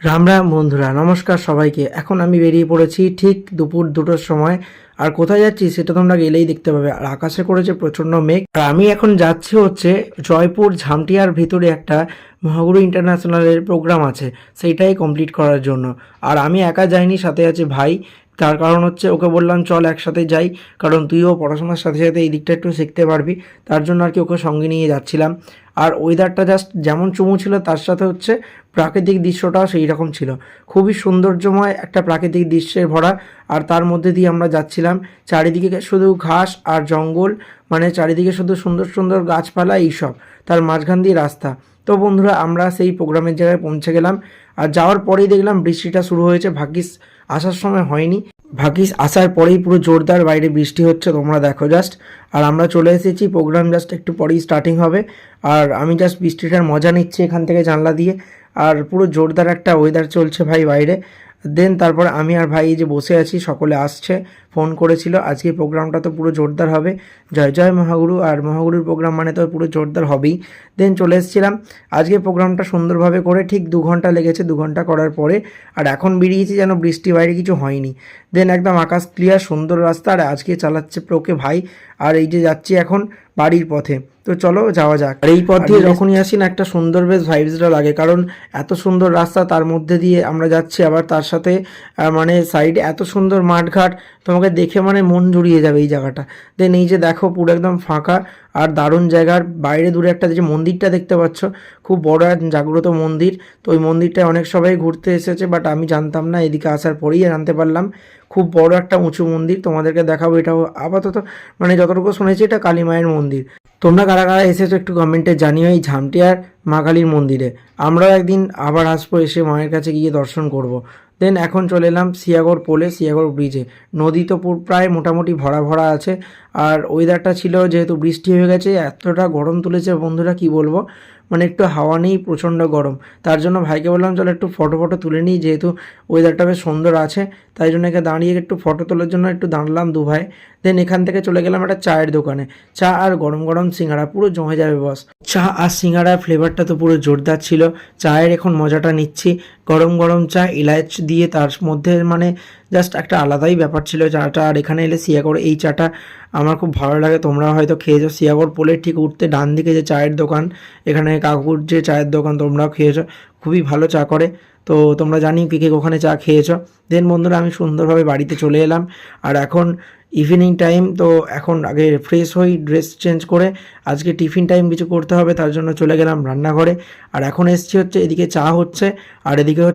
রাম রাম বন্ধুরা, নমস্কার সবাইকে। এখন আমি বেরিয়ে পড়েছি ঠিক দুপুর 2টোর সময়। আর কোথায় যাচ্ছি সেটা তোমরা গেলেই দেখতে পাবে। আর আকাশে করেছে প্রচণ্ড মেঘ। আর আমি এখন যাচ্ছি হচ্ছে জয়পুর ঝামটিয়ার ভিতরে একটা মহাগুরু ইন্টারন্যাশনালের প্রোগ্রাম আছে, সেইটাই কমপ্লিট করার জন্য। আর আমি একা যাইনি, সাথে আছে ভাই। তার কারণ হচ্ছে ওকে বললাম চল একসাথে যাই, কারণ তুইও পড়াশোনার সাথে সাথে এই দিকটা একটু শিখতে পারবি। তার জন্য আর কি ওকে সঙ্গে নিয়ে যাচ্ছিলাম। আর ওয়েদারটা জাস্ট যেমন চুমু ছিল, তার সাথে হচ্ছে প্রাকৃতিক দৃশ্যটাও সেই রকম ছিল। খুবই সৌন্দর্যময় একটা প্রাকৃতিক দৃশ্যের ভরা। আর তার মধ্যে দিয়ে আমরা যাচ্ছিলাম, চারিদিকে শুধু ঘাস আর জঙ্গল, মানে চারিদিকে শুধু সুন্দর সুন্দর গাছপালা এইসব, তার মাঝখান দিয়ে রাস্তা। তো বন্ধুরা, আমরা সেই প্রোগ্রামের জায়গায় পৌঁছে গেলাম। আর যাওয়ার পরেই দেখলাম বৃষ্টিটা শুরু হয়েছে। ভাগ্যিস আসার সময় হয়নি, ভাগ্যিস আসার পরেই পুরো জোরদার বাইরে বৃষ্টি হচ্ছে, তোমরা দেখো জাস্ট। আর আমরা চলে এসেছি, প্রোগ্রাম জাস্ট একটু পরেই স্টার্টিং হবে। আর আমি জাস্ট বৃষ্টিটার মজা নিচ্ছি এখান থেকে জানলা দিয়ে। আর পুরো জোরদার একটা ওয়েদার চলছে ভাই বাইরে। দেন তারপর আমি আর ভাই এই যে বসে আছি, সকলে আসছে, ফোন করেছিল। আজকে প্রোগ্রামটা তো পুরো জোরদার হবে, জয় জয় মহাগুরু। আর মহাগুরুর প্রোগ্রাম মানে তো পুরো জোরদার হবেই। দেন চলে এসেছিলাম। আজকে প্রোগ্রামটা সুন্দরভাবে করে ঠিক 2 ঘন্টা লেগেছে, 2 ঘন্টা করার পরে। আর এখন বেরিয়েছি যেন বৃষ্টি বাইরে কিছু হয়নি। দেন একদম আকাশ ক্লিয়ার, সুন্দর রাস্তা। আর আজকে চালাচ্ছে প্রোকে ভাই। আর এই যে যাচ্ছি এখন বাড়ির পথে। তো চলো যাওয়া যাক। আর এই পথ দিয়ে যখনই আসি না, একটা সুন্দর বেশ ভাইবসটা লাগে, কারণ এত সুন্দর রাস্তা, তার মধ্যে দিয়ে আমরা যাচ্ছি। আবার তার সাথে মানে সাইডে এত সুন্দর মাঠঘাট, তোমাকে দেখে মানে মন জুড়িয়ে যাবে এই জায়গাটা। দেন এই যে দেখো পুরো একদম ফাঁকা আর দারুণ জায়গার বাইরে দূরে একটা যে মন্দিরটা দেখতে পাচ্ছ, খুব বড় এক জাগ্রত মন্দির। তো ওই মন্দিরটায় অনেক সবাই ঘুরতে এসেছে, বাট আমি জানতাম না, এদিকে আসার পরেই জানতে পারলাম। খুব বড় একটা উঁচু মন্দির, তোমাদেরকে দেখাবো। এটাও আপাতত মানে যতটুকু শুনেছি এটা কালী মায়ের মন্দির। তোমরা কারা কারা এসেছো একটু কমেন্টে জানিও এই ঝামটিয়ার মা কালীর মন্দিরে। আমরাও একদিন আবার আসবো, এসে মায়ের কাছে গিয়ে দর্শন করব। দেন এখন চলে এলাম সিয়াগড় পোলে, সিয়াগড় ব্রিজে। নদী তো প্রায় মোটামুটি ভরা ভরা আছে। আর ওয়েদারটা ছিল, যেহেতু বৃষ্টি হয়ে গেছে, এতটা গরম তুলেছে বন্ধুরা কি বলবো। মানে একটু হাওয়া নেই, প্রচণ্ড গরম। তার জন্য ভাইকে বললাম চলো একটু ফটো ফটো তুলে নিই, যেহেতু ওয়েদারটা বেশ সুন্দর আছে। তাই জন্য একে দাঁড়িয়ে একটু ফটো তোলার জন্য একটু দাঁড়ালাম দু ভাই। দেন এখান থেকে চলে গেলাম একটা চায়ের দোকানে। চা আর গরম গরম সিঙ্গাড়া, পুরো জমে যাবে বস। চা আর সিঙ্গাড়ার ফ্লেভারটা তো পুরো জোরদার ছিল। চায়ের এখন মজাটা নিচ্ছি, গরম গরম চা এলাচ দিয়ে, তার মধ্যে মানে জাস্ট একটা আলাদাই ব্যাপার ছিল চাটা। আর এখানে এলে সিয়াগড় এই চাটা আমার খুব ভালো লাগে। তোমরা হয়তো খেয়েছো, সিয়াগড় পোলের ঠিক উঠতে ডান দিকে যে চায়ের দোকান, এখানে কাকুর যে চায়ের দোকান, তোমরাও খেয়েছো, খুবই ভালো চা করে। তো তোমরা জানি কে কে ওখানে চা খেয়েছো। দেন বন্ধুরা আমি সুন্দরভাবে বাড়িতে চলে এলাম। আর এখন ইভিনিং টাইম, তো এখন আগে ফ্রেশ হই, ড্রেস চেঞ্জ করে আজকে টিফিন টাইম কিছু করতে হবে, তার জন্য চলে গেলাম রান্নাঘরে। আর এখন এসছি হচ্ছে এদিকে চা হচ্ছে, আর এদিকে